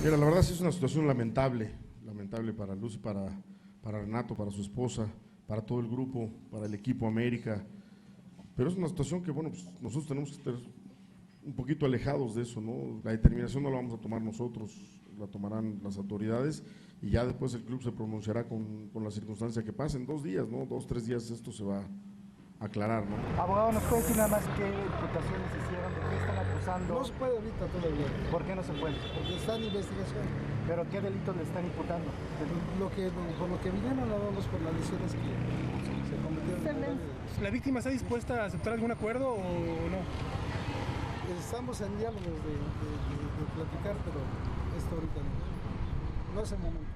Mira, la verdad sí es una situación lamentable, lamentable para Lucy, para Renato, para su esposa, para todo el grupo, para el equipo América. Pero es una situación que, bueno, pues nosotros tenemos que estar un poquito alejados de eso, ¿no? La determinación no la vamos a tomar nosotros, la tomarán las autoridades y ya después el club se pronunciará con la circunstancia que pase en 2 días, ¿no? 2, 3 días esto se va a aclarar, ¿no? Abogado, ¿nos puede decir nada más qué imputaciones hicieron, de qué están acusando? No se puede ahorita todavía, ¿Por qué no se puede? porque está en investigación. ¿Pero qué delitos le están imputando? Por lo que vinieron nada más por las lesiones que se cometieron. ¿La víctima está dispuesta a aceptar algún acuerdo o no? Estamos en diálogos de platicar, pero esto ahorita no es el momento.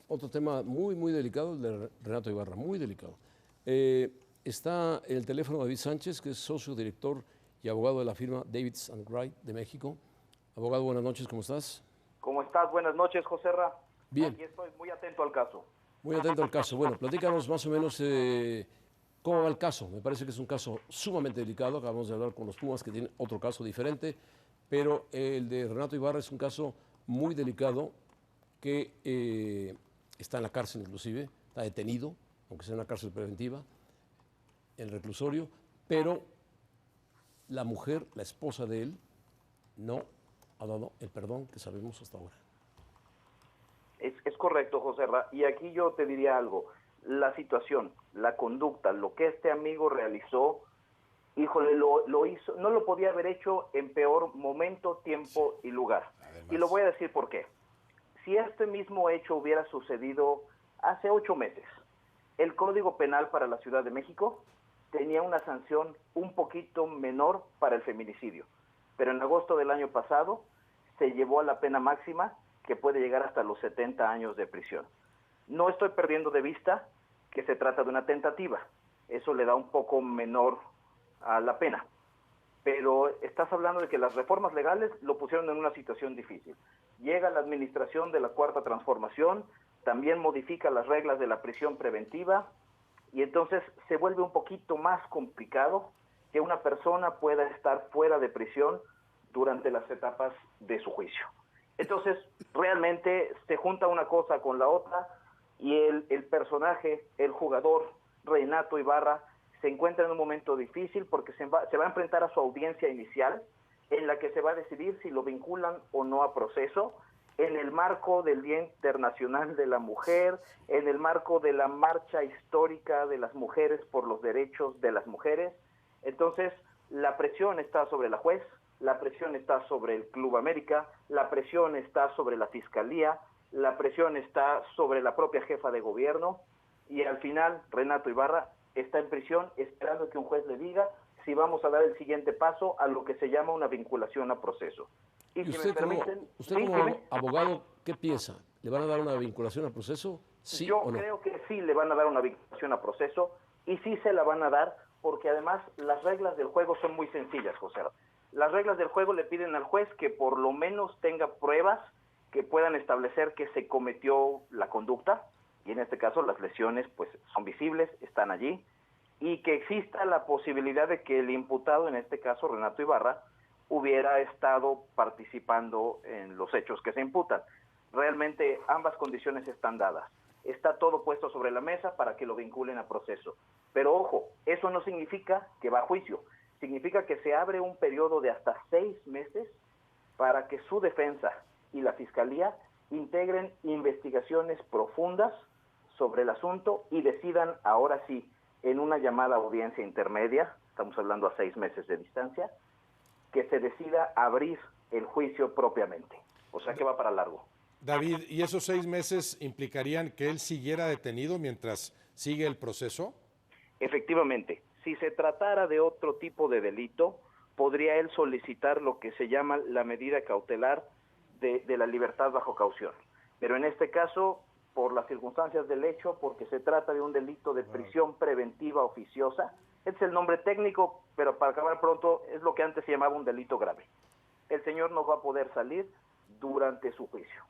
Otro tema muy, muy delicado, el de Renato Ibarra, muy delicado. Está en el teléfono David Sánchez, que es socio director y abogado de la firma Davids and Wright de México. Abogado, buenas noches, ¿cómo estás? ¿Cómo estás? Buenas noches, José Ra. Bien. Aquí estoy muy atento al caso. Muy atento al caso. Bueno, platícanos más o menos cómo va el caso. Me parece que es un caso sumamente delicado. Acabamos de hablar con los Pumas, que tienen otro caso diferente, pero el de Renato Ibarra es un caso muy delicado que está en la cárcel inclusive, está detenido, aunque sea en una cárcel preventiva, en el reclusorio, pero la mujer, la esposa de él, no ha dado el perdón que sabemos hasta ahora. Es correcto, José Ra. Y aquí yo te diría algo. La situación, la conducta, lo que este amigo realizó, híjole, lo hizo, no lo podía haber hecho en peor momento, tiempo y lugar. Además. Y lo voy a decir por qué. Si este mismo hecho hubiera sucedido hace 8 meses, el Código Penal para la Ciudad de México tenía una sanción un poquito menor para el feminicidio. Pero en agosto del año pasado se llevó a la pena máxima, que puede llegar hasta los 70 años de prisión. No estoy perdiendo de vista que se trata de una tentativa. Eso le da un poco menor a la pena. Pero estás hablando de que las reformas legales lo pusieron en una situación difícil. Llega la administración de la Cuarta Transformación, también modifica las reglas de la prisión preventiva, y entonces se vuelve un poquito más complicado que una persona pueda estar fuera de prisión durante las etapas de su juicio. Entonces, realmente se junta una cosa con la otra y el personaje, el jugador Renato Ibarra, se encuentra en un momento difícil porque se va a enfrentar a su audiencia inicial, en la que se va a decidir si lo vinculan o no a proceso, en el marco del Día Internacional de la Mujer, en el marco de la marcha histórica de las mujeres por los derechos de las mujeres. Entonces, la presión está sobre la juez, la presión está sobre el Club América, la presión está sobre la Fiscalía, la presión está sobre la propia jefa de gobierno, y al final Renato Ibarra está en prisión esperando que un juez le diga si vamos a dar el siguiente paso a lo que se llama una vinculación a proceso. ¿Y si usted, me permiten, usted sí, como dime. abogado, qué piensa? ¿Le van a dar una vinculación a proceso? ¿Sí Yo o no? creo que sí le van a dar una vinculación a proceso y sí se la van a dar porque además las reglas del juego son muy sencillas, José. Las reglas del juego le piden al juez que por lo menos tenga pruebas que puedan establecer que se cometió la conducta, y en este caso las lesiones pues son visibles, están allí, y que exista la posibilidad de que el imputado, en este caso Renato Ibarra, hubiera estado participando en los hechos que se imputan. Realmente ambas condiciones están dadas. Está todo puesto sobre la mesa para que lo vinculen a proceso. Pero ojo, eso no significa que va a juicio. Significa que se abre un periodo de hasta 6 meses para que su defensa y la Fiscalía integren investigaciones profundas sobre el asunto y decidan ahora sí, en una llamada audiencia intermedia, estamos hablando a 6 meses de distancia, que se decida abrir el juicio propiamente. O sea que va para largo. David, ¿y esos 6 meses implicarían que él siguiera detenido mientras sigue el proceso? Efectivamente, si se tratara de otro tipo de delito, podría él solicitar lo que se llama la medida cautelar de la libertad bajo caución. Pero en este caso, por las circunstancias del hecho, porque se trata de un delito de prisión preventiva oficiosa, este es el nombre técnico, pero para acabar pronto es lo que antes se llamaba un delito grave. El señor no va a poder salir durante su juicio.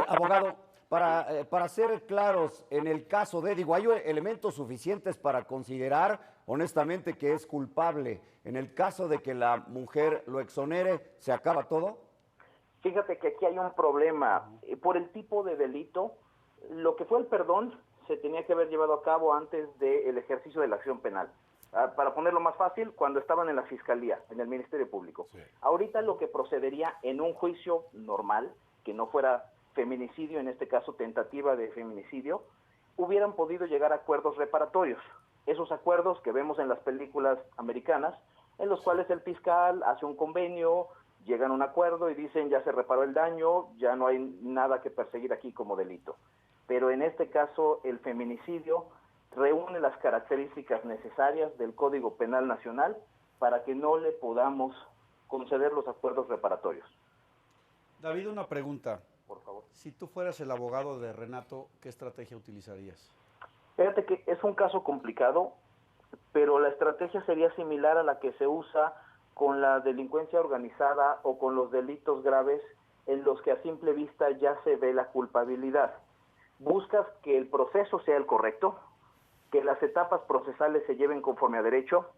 Abogado, para ser claros, en el caso de, digo, hay elementos suficientes para considerar honestamente que es culpable. En el caso de que la mujer lo exonere, ¿se acaba todo? Fíjate que aquí hay un problema. Por el tipo de delito, lo que fue el perdón se tenía que haber llevado a cabo antes del ejercicio de la acción penal. Para ponerlo más fácil, cuando estaban en la Fiscalía, en el Ministerio Público. Sí. Ahorita lo que procedería en un juicio normal, que no fuera feminicidio, en este caso tentativa de feminicidio, hubieran podido llegar a acuerdos reparatorios. Esos acuerdos que vemos en las películas americanas, en los cuales el fiscal hace un convenio, llegan a un acuerdo y dicen ya se reparó el daño, ya no hay nada que perseguir aquí como delito. Pero en este caso el feminicidio reúne las características necesarias del Código Penal Nacional para que no le podamos conceder los acuerdos reparatorios. David, una pregunta. Por favor. Si tú fueras el abogado de Renato, ¿qué estrategia utilizarías? Fíjate que es un caso complicado, pero la estrategia sería similar a la que se usa con la delincuencia organizada o con los delitos graves en los que a simple vista ya se ve la culpabilidad. Buscas que el proceso sea el correcto, que las etapas procesales se lleven conforme a derecho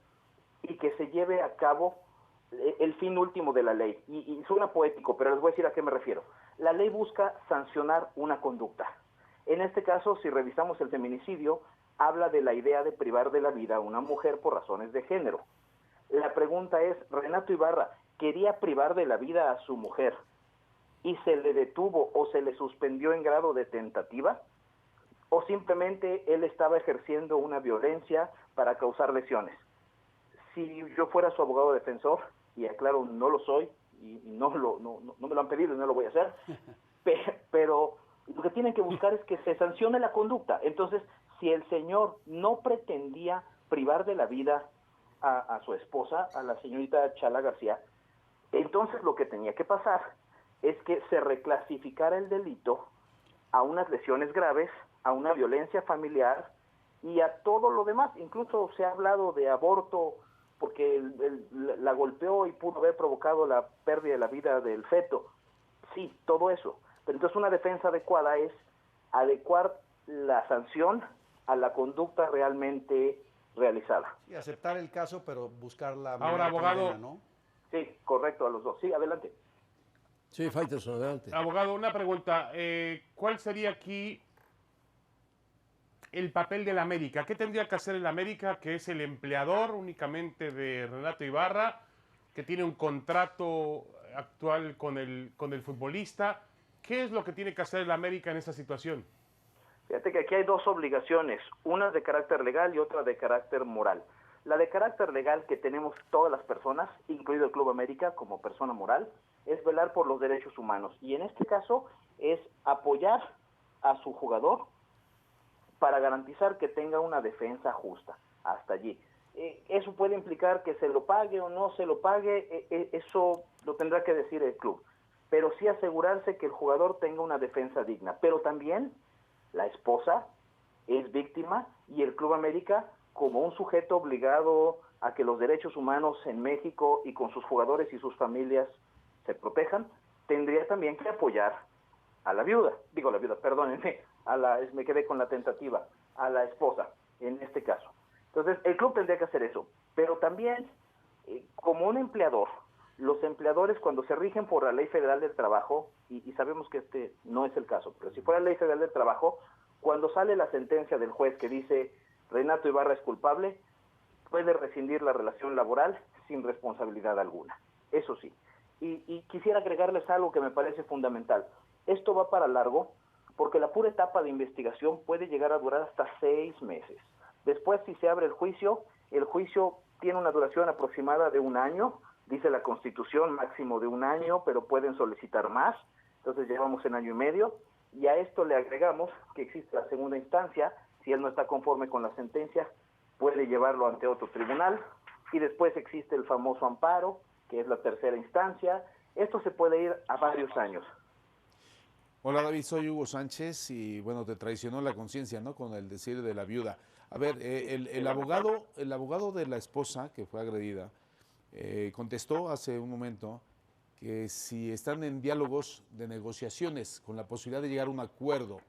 y que se lleve a cabo el fin último de la ley. Y suena poético, pero les voy a decir a qué me refiero. La ley busca sancionar una conducta. En este caso, si revisamos el feminicidio, habla de la idea de privar de la vida a una mujer por razones de género. La pregunta es, Renato Ibarra, ¿quería privar de la vida a su mujer y se le detuvo o se le suspendió en grado de tentativa? ¿O simplemente él estaba ejerciendo una violencia para causar lesiones? Si yo fuera su abogado defensor, y aclaro, no lo soy, y no me lo han pedido y no lo voy a hacer, pero lo que tienen que buscar es que se sancione la conducta. Entonces, si el señor no pretendía privar de la vida a su esposa, a la señorita Chala García, entonces lo que tenía que pasar es que se reclasificara el delito a unas lesiones graves, a una violencia familiar y a todo lo demás. Incluso se ha hablado de aborto porque la golpeó y pudo haber provocado la pérdida de la vida del feto. Sí, todo eso. Pero entonces una defensa adecuada es adecuar la sanción a la conducta realmente realizada. Y aceptar el caso, pero buscar la Ahora, abogado, condena, ¿no? Sí, correcto, a los dos. Sí, adelante. Sí, Faitelson, adelante. Abogado, una pregunta. ¿Cuál sería aquí el papel de la América? ¿Qué tendría que hacer el América, que es el empleador únicamente de Renato Ibarra, que tiene un contrato actual con el futbolista? ¿Qué es lo que tiene que hacer el América en esta situación? Fíjate que aquí hay dos obligaciones, una de carácter legal y otra de carácter moral. La de carácter legal que tenemos todas las personas, incluido el Club América como persona moral, es velar por los derechos humanos. Y en este caso es apoyar a su jugador para garantizar que tenga una defensa justa. Hasta allí. Eso puede implicar que se lo pague o no se lo pague, eso lo tendrá que decir el club. Pero sí asegurarse que el jugador tenga una defensa digna. Pero también la esposa es víctima y el Club América, como un sujeto obligado a que los derechos humanos en México y con sus jugadores y sus familias se protejan, tendría también que apoyar a la viuda, perdónenme, me quedé con la tentativa, a la esposa, en este caso. Entonces, el club tendría que hacer eso, pero también, como un empleador, los empleadores cuando se rigen por la Ley Federal del Trabajo, y sabemos que este no es el caso, pero si fuera la Ley Federal del Trabajo, cuando sale la sentencia del juez que dice Renato Ibarra es culpable, puede rescindir la relación laboral sin responsabilidad alguna. Eso sí. Y quisiera agregarles algo que me parece fundamental. Esto va para largo porque la pura etapa de investigación puede llegar a durar hasta 6 meses. Después, si se abre el juicio tiene una duración aproximada de 1 año, dice la Constitución máximo de 1 año, pero pueden solicitar más, entonces llevamos en 1 año y medio, y a esto le agregamos que existe la segunda instancia, si él no está conforme con la sentencia, puede llevarlo ante otro tribunal, y después existe el famoso amparo, que es la tercera instancia. Esto se puede ir a varios años. Hola David, soy Hugo Sánchez y bueno, te traicionó la conciencia, ¿no? Con el decir de la viuda. A ver, el abogado de la esposa que fue agredida contestó hace un momento que si están en diálogos de negociaciones con la posibilidad de llegar a un acuerdo,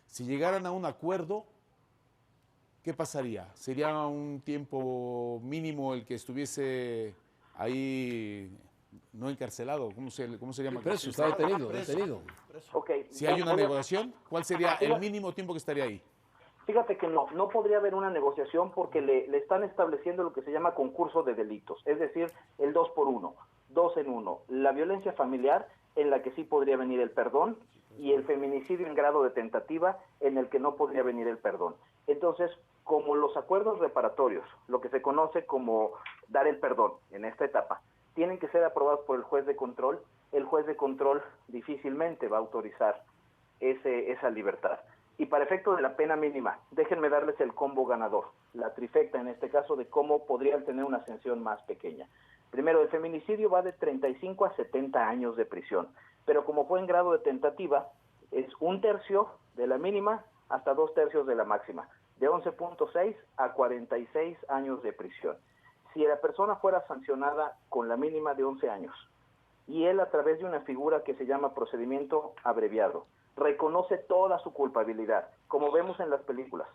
si llegaran a un acuerdo, ¿qué pasaría? ¿Sería un tiempo mínimo el que estuviese ahí no encarcelado, ¿cómo se llama? Preso, está detenido. Ok, Si hay una voy a- negociación, ¿cuál sería el mínimo tiempo que estaría ahí? Fíjate que no podría haber una negociación porque le están estableciendo lo que se llama concurso de delitos, es decir, el 2 por 1, 2 en 1. La violencia familiar, en la que sí podría venir el perdón, y el feminicidio en grado de tentativa, en el que no podría venir el perdón. Entonces, como los acuerdos reparatorios, lo que se conoce como dar el perdón en esta etapa, tienen que ser aprobados por el juez de control, el juez de control difícilmente va a autorizar esa libertad. Y para efecto de la pena mínima, déjenme darles el combo ganador, la trifecta en este caso de cómo podrían tener una sanción más pequeña. Primero, el feminicidio va de 35 a 70 años de prisión, pero como fue en grado de tentativa, es 1/3 de la mínima hasta 2/3 de la máxima, de 11.6 a 46 años de prisión. Si la persona fuera sancionada con la mínima de 11 años, y él a través de una figura que se llama procedimiento abreviado, reconoce toda su culpabilidad, como vemos en las películas,